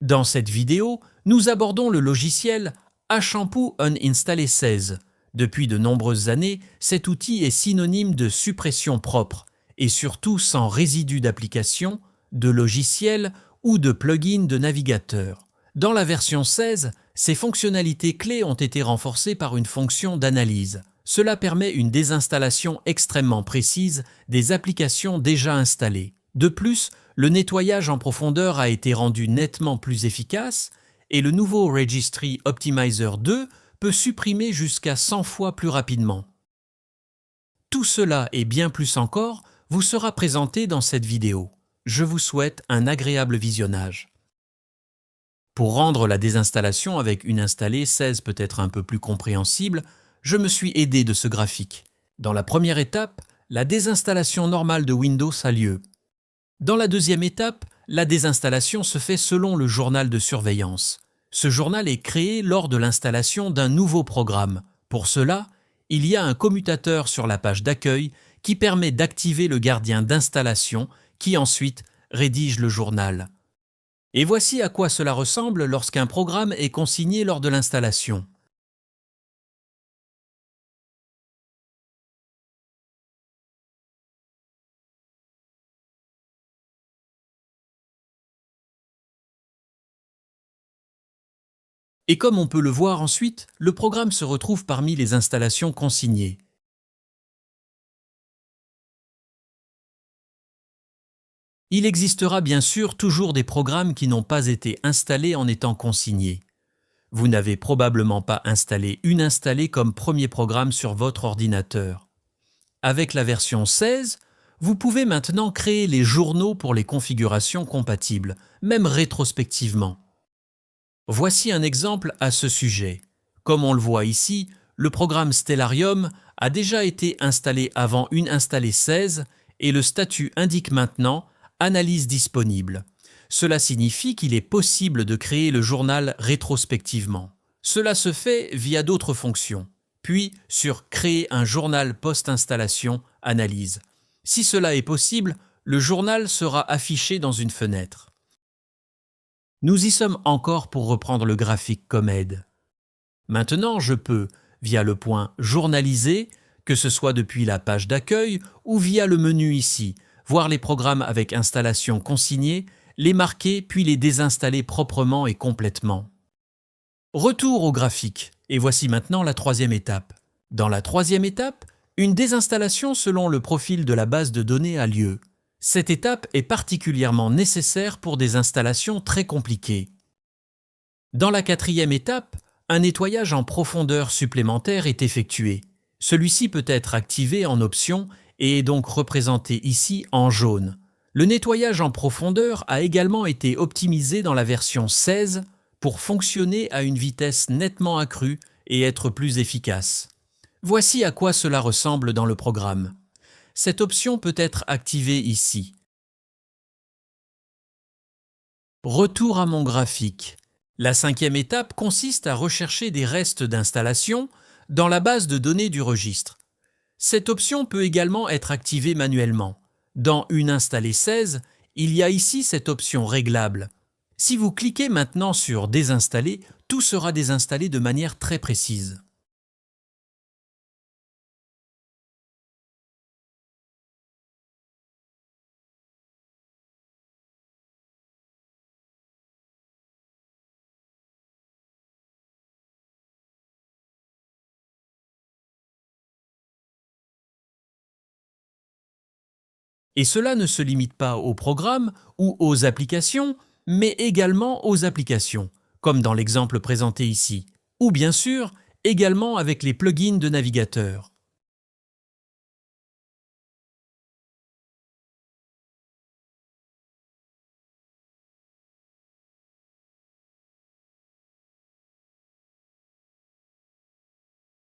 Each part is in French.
Dans cette vidéo, nous abordons le logiciel Ashampoo Uninstaller 16. Depuis de nombreuses années, cet outil est synonyme de suppression propre et surtout sans résidus d'application, de logiciels ou de plugins de navigateur. Dans la version 16, ces fonctionnalités clés ont été renforcées par une fonction d'analyse. Cela permet une désinstallation extrêmement précise des applications déjà installées. De plus, le nettoyage en profondeur a été rendu nettement plus efficace et le nouveau Registry Optimizer 2 peut supprimer jusqu'à 100 fois plus rapidement. Tout cela et bien plus encore vous sera présenté dans cette vidéo. Je vous souhaite un agréable visionnage. Pour rendre la désinstallation avec Uninstaller 16 peut-être un peu plus compréhensible, je me suis aidé de ce graphique. Dans la première étape, la désinstallation normale de Windows a lieu. Dans la deuxième étape, la désinstallation se fait selon le journal de surveillance. Ce journal est créé lors de l'installation d'un nouveau programme. Pour cela, il y a un commutateur sur la page d'accueil qui permet d'activer le gardien d'installation qui ensuite rédige le journal. Et voici à quoi cela ressemble lorsqu'un programme est consigné lors de l'installation. Et comme on peut le voir ensuite, le programme se retrouve parmi les installations consignées. Il existera bien sûr toujours des programmes qui n'ont pas été installés en étant consignés. Vous n'avez probablement pas installé Uninstaller comme premier programme sur votre ordinateur. Avec la version 16, vous pouvez maintenant créer les journaux pour les configurations compatibles, même rétrospectivement. Voici un exemple à ce sujet. Comme on le voit ici, le programme Stellarium a déjà été installé avant Uninstaller 16 et le statut indique maintenant « Analyse disponible ». Cela signifie qu'il est possible de créer le journal rétrospectivement. Cela se fait via d'autres fonctions, puis sur « Créer un journal post-installation analyse ». Si cela est possible, le journal sera affiché dans une fenêtre. Nous y sommes encore pour reprendre le graphique comme aide. Maintenant, je peux, via le point « Journaliser », que ce soit depuis la page d'accueil ou via le menu ici, voir les programmes avec installation consignée, les marquer puis les désinstaller proprement et complètement. Retour au graphique, et voici maintenant la troisième étape. Dans la troisième étape, une désinstallation selon le profil de la base de données a lieu. Cette étape est particulièrement nécessaire pour des installations très compliquées. Dans la quatrième étape, un nettoyage en profondeur supplémentaire est effectué. Celui-ci peut être activé en option et est donc représenté ici en jaune. Le nettoyage en profondeur a également été optimisé dans la version 16 pour fonctionner à une vitesse nettement accrue et être plus efficace. Voici à quoi cela ressemble dans le programme. Cette option peut être activée ici. Retour à mon graphique. La cinquième étape consiste à rechercher des restes d'installation dans la base de données du registre. Cette option peut également être activée manuellement. Dans Uninstaller 16, il y a ici cette option réglable. Si vous cliquez maintenant sur Désinstaller, tout sera désinstallé de manière très précise. Et cela ne se limite pas aux programmes ou aux applications, mais également aux applications, comme dans l'exemple présenté ici, ou bien sûr, également avec les plugins de navigateur.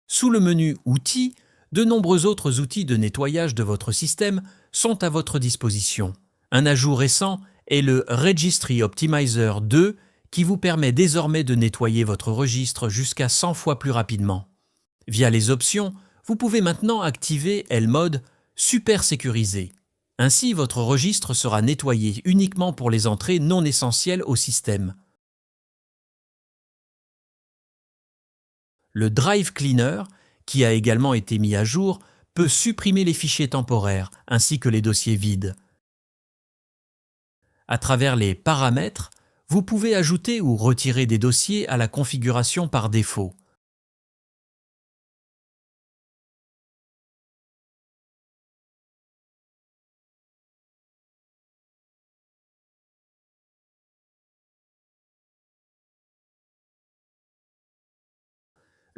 Sous le menu Outils, de nombreux autres outils de nettoyage de votre système sont à votre disposition. Un ajout récent est le Registry Optimizer 2 qui vous permet désormais de nettoyer votre registre jusqu'à 100 fois plus rapidement. Via les options, vous pouvez maintenant activer L-Mode Super sécurisé. Ainsi, votre registre sera nettoyé uniquement pour les entrées non essentielles au système. Le Drive Cleaner, qui a également été mis à jour, peut supprimer les fichiers temporaires ainsi que les dossiers vides. À travers les paramètres, vous pouvez ajouter ou retirer des dossiers à la configuration par défaut.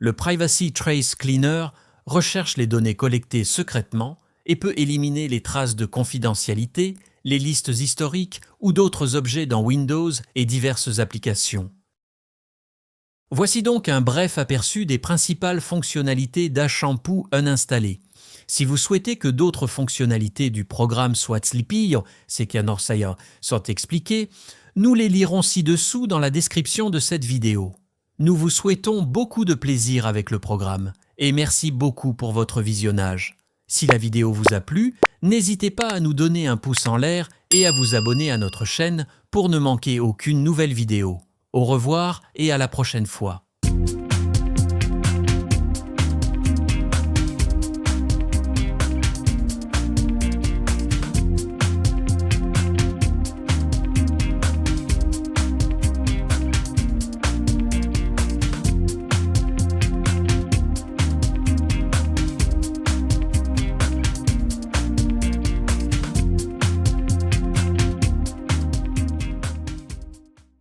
Le Privacy Trace Cleaner recherche les données collectées secrètement et peut éliminer les traces de confidentialité, les listes historiques ou d'autres objets dans Windows et diverses applications. Voici donc un bref aperçu des principales fonctionnalités d'Ashampoo uninstallé. Si vous souhaitez que d'autres fonctionnalités du programme Sleepy, sont expliquées, nous les lirons ci-dessous dans la description de cette vidéo. Nous vous souhaitons beaucoup de plaisir avec le programme et merci beaucoup pour votre visionnage. Si la vidéo vous a plu, n'hésitez pas à nous donner un pouce en l'air et à vous abonner à notre chaîne pour ne manquer aucune nouvelle vidéo. Au revoir et à la prochaine fois.